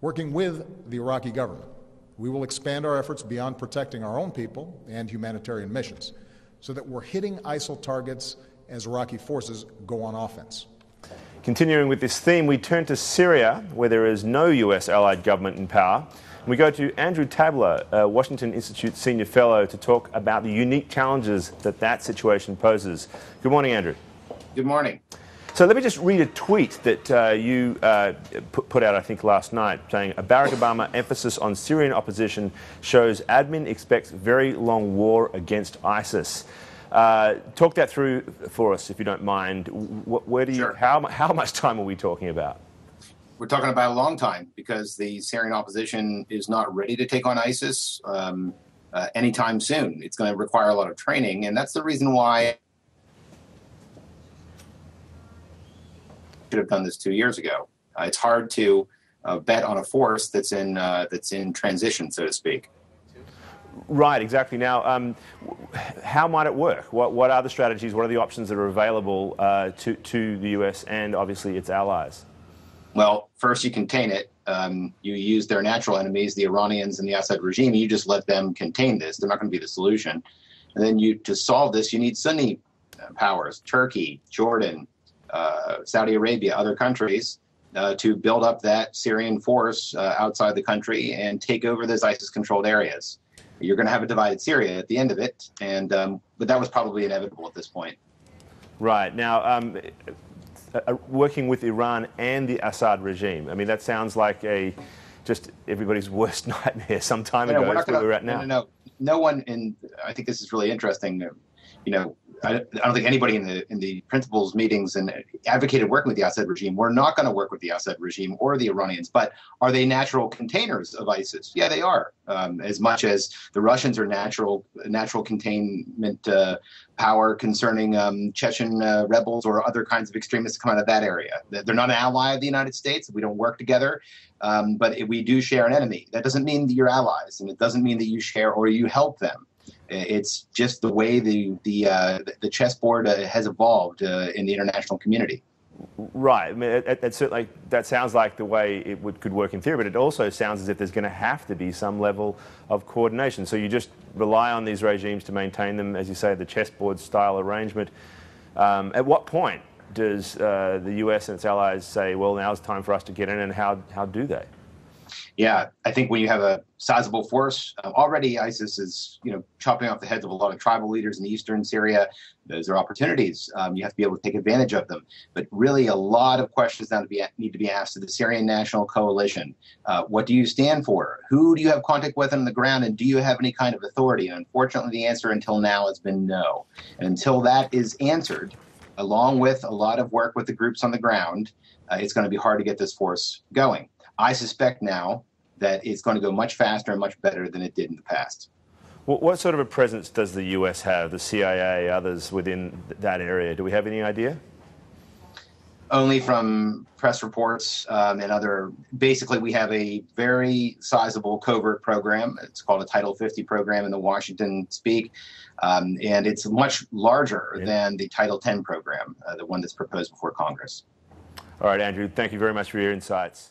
Working with the Iraqi government, we will expand our efforts beyond protecting our own people and humanitarian missions so that we're hitting ISIL targets as Iraqi forces go on offense. Continuing with this theme, we turn to Syria, where there is no US allied government in power. We go to Andrew Tabler, a Washington Institute Senior Fellow, to talk about the unique challenges that situation poses. Good morning, Andrew. Good morning. So let me just read a tweet that you put out, I think, last night, saying a Barack Obama emphasis on Syrian opposition shows admin expects very long war against ISIS. Talk that through for us, if you don't mind. Where do you? Sure. How much time are we talking about? We're talking about a long time because the Syrian opposition is not ready to take on ISIS anytime soon. It's going to require a lot of training, and that's the reason why should have done this 2 years ago. It's hard to bet on a force that's in transition, so to speak. Right, exactly. Now, how might it work? What are the strategies? What are the options that are available to the US and obviously its allies? Well, first you contain it. You use their natural enemies, the Iranians and the Assad regime, and you just let them contain this. They're not going to be the solution. And then to solve this, you need Sunni powers, Turkey, Jordan, Saudi Arabia, other countries, to build up that Syrian force outside the country and take over those ISIS-controlled areas. You're going to have a divided Syria at the end of it, but that was probably inevitable at this point. Right. Now, working with Iran and the Assad regime, I mean, that sounds like just everybody's worst nightmare some time ago. That's where we're at now. No one, and I think this is really interesting, I don't think anybody in the principals meetings and advocated working with the Assad regime. We're not going to work with the Assad regime or the Iranians, but are they natural containers of ISIS? Yeah, they are. As much as the Russians are natural containment power concerning Chechen rebels or other kinds of extremists come out of that area. They're not an ally of the United States. We don't work together, but we do share an enemy. That doesn't mean that you're allies, and it doesn't mean that you share or you help them. It's just the way the chessboard has evolved in the international community. Right. I mean, that sounds like the way it could work in theory, but it also sounds as if there's going to have to be some level of coordination. So you just rely on these regimes to maintain them, as you say, the chessboard-style arrangement. At what point does the US and its allies say, well, now's time for us to get in, and how do they? Yeah, I think when you have a sizable force, already ISIS is, chopping off the heads of a lot of tribal leaders in eastern Syria. Those are opportunities. You have to be able to take advantage of them. But really, a lot of questions now need to be asked to the Syrian National Coalition. What do you stand for? Who do you have contact with on the ground? And do you have any kind of authority? And unfortunately, the answer until now has been no. And until that is answered, along with a lot of work with the groups on the ground, it's going to be hard to get this force going. I suspect now that it's going to go much faster and much better than it did in the past. What sort of a presence does the US have, the CIA, others within that area? Do we have any idea? Only from press reports and other. Basically, we have a very sizable covert program. It's called a Title 50 program in the Washington speak, and it's much larger than the Title 10 program, the one that's proposed before Congress. All right, Andrew, thank you very much for your insights.